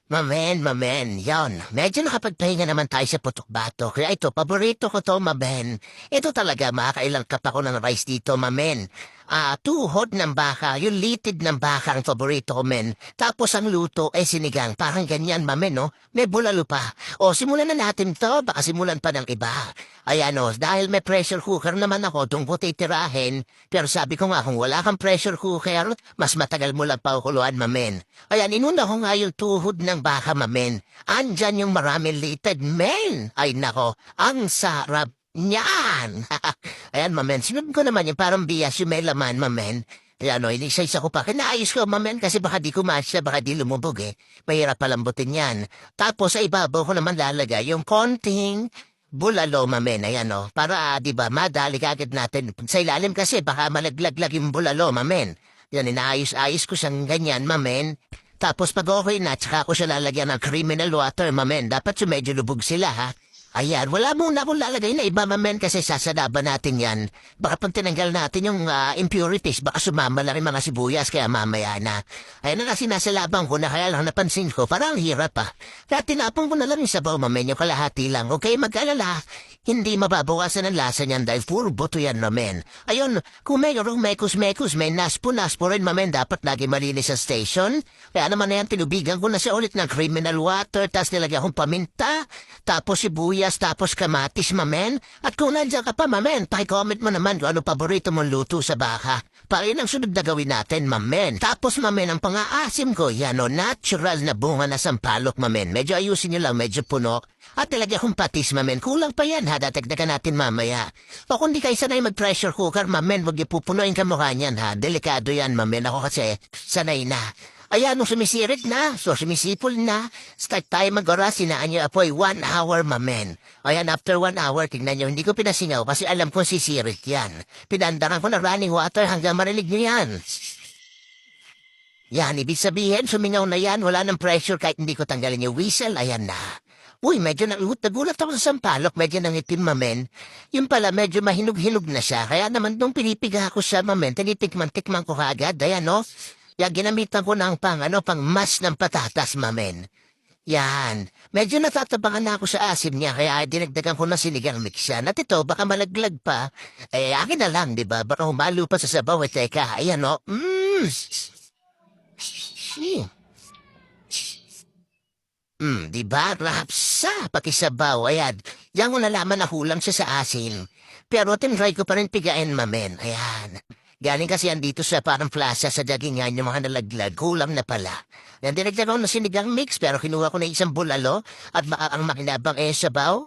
Mamen, yon. Medyo nakapagpahinga naman tayo sa putok-batok. Kaya ito, paborito ko to, mamen. Ito talaga, makakailang cup ako ng rice dito, mamen. Tuhod ng baka, yung litid ng baka ang paborito ko, men. Tapos ang luto ay sinigang. Parang ganyan, mamen, no? May bulalo pa. O, simulan na natin to. Baka simulan pa ng iba. Ayan, o, dahil may pressure cooker naman ako, itong titirahin. Pero sabi ko nga, kung wala kang pressure cooker, mas matagal mo lang pakukuluan, mamen. Ayan, inuna ko nga yung tuhod ng baka, mamen. Andyan yung maraming litid, men. Ay, nako, ang sarap niyan. Ayan, mamen, sinunod ko naman yung parang bias yung may laman, mamen. Ayan, o, inisa-isa ko pa. Kinaayos ko, mamen, kasi baka di kumasya, baka di lumubog, eh. Mahirap palambutin yan. Tapos, sa ibabaw ko naman lalagay yung konting bulalo, mamen. Ayan, o, para, di ba, madali agad natin. Sa ilalim kasi, baka malaglag yung bulalo, mamen. Yan, inaayos-ayos ko siyang ganyan, mamen. Tapos pag okay na, tsaka ko siya lalagyan ng criminal water, mamen. Dapat yung medyo lubog sila, ha? Ayan, wala muna akong lalagay na iba, mamen, kasi sasadaban natin yan. Baka pag tinanggal natin yung impurities, baka sumama lang yung mga sibuyas, kaya mamaya na. Ayan na kasi nasa labang ko na kaya lang napansin ko, parang hirap, ha? Kaya tinapon ko na lang yung sabaw, mamen, yung kalahati lang. Okay, mag-alala. Hindi mababawasan ang lasa niyan dahil puro buto yan, mamen. Ayun, kung mayroong mekus-mekus, may naspo-naspo rin, mamen, dapat lagi malinis sa station. Kaya naman na yan, tinubigan ko na siya ulit ng criminal water, tapos nilagyan akong paminta, tapos sibuyas, tapos kamatis, mamen. At kung nandiyan ka pa, mamen, pakicomment mo naman kung ano paborito mong luto sa baka. Para yun ang sunod na gawin natin, mamen. Tapos, mamen, ang pang-aasim ko, yan o, natural na bunga na sampalok, mamen. Medyo ayusin nyo lang, medyo puno. At talaga kung patis, mamen, kulang pa yan, ha, dadagdagan natin mamaya. O kung di kayo sanay mag-pressure cooker, mamen, wag ipupunuin ka mukha niyan, ha. Delikado yan, mamen, ako kasi sanay na. Ayan, nung sumisirit na, so sumisipol na, start tayo mag-oras, sinaan niyo apoy 1 hour, mamen. Ayan, after 1 hour, tignan niyo, hindi ko pinasingaw kasi alam ko sisirit yan. Pinandaran ko na running water hanggang marinig niyo yan. Yan, ibig sabihin, sumingaw na yan, wala ng pressure kahit hindi ko tanggalin yung whistle, ayan na. Uy, medyo nagulat ako sa sampalok, medyo nangitim, mamen. Yung pala, medyo mahinog-hinog na siya, kaya naman nung pinipiga ko siya, mamen, tinitikman-tikman ko agad, ayan, no? Yan, ginamitan ko ng pang mas ng patatas, mamen. Yan. Medyo natatabangan na ako sa asim niya, kaya dinagdagan ko na sinigang mix yan. At ito, baka malaglag pa. Eh, akin na lang, di ba? Baka humalo pa sa sabaw. Eh, teka, ayan, no? Di ba? Rapsa, pakisabaw. Ayan. Yan ko nalaman na hulang siya sa asin. Pero tinry ko pa rin pigain, mamen. Ayan. Galing kasi yan dito sa parang plaza sa dagingan yung mga nalaglag. Kulang na pala. Yan, dinagdagan ko na sinigang mix pero kinuha ko na isang bulalo at ang makinabang sabaw.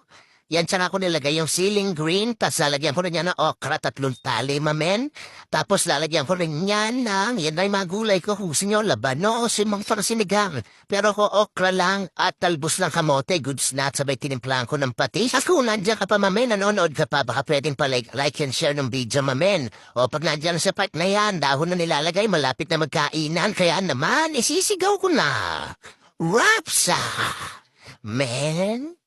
Yan, tsaka ko nilagay yung ceiling green, tapos lalagyan ko rin yan ng okra, 3 tali, mamen. Tapos lalagyan ko rin yan yan na yung mga gulay ko, husin nyo, labano, simang para sinigang. Pero ko okra lang at talbos ng kamote, goods na, sabay tinimplaan ko ng patis. At kung nandiyan ka pa, mamen, nanonood ka pa, baka pwedeng pa like and share ng video, mamen. O pag nandiyan sa part na yan, dahon na nilalagay, malapit na magkainan, kaya naman, isisigaw ko na. Rapsa! Men?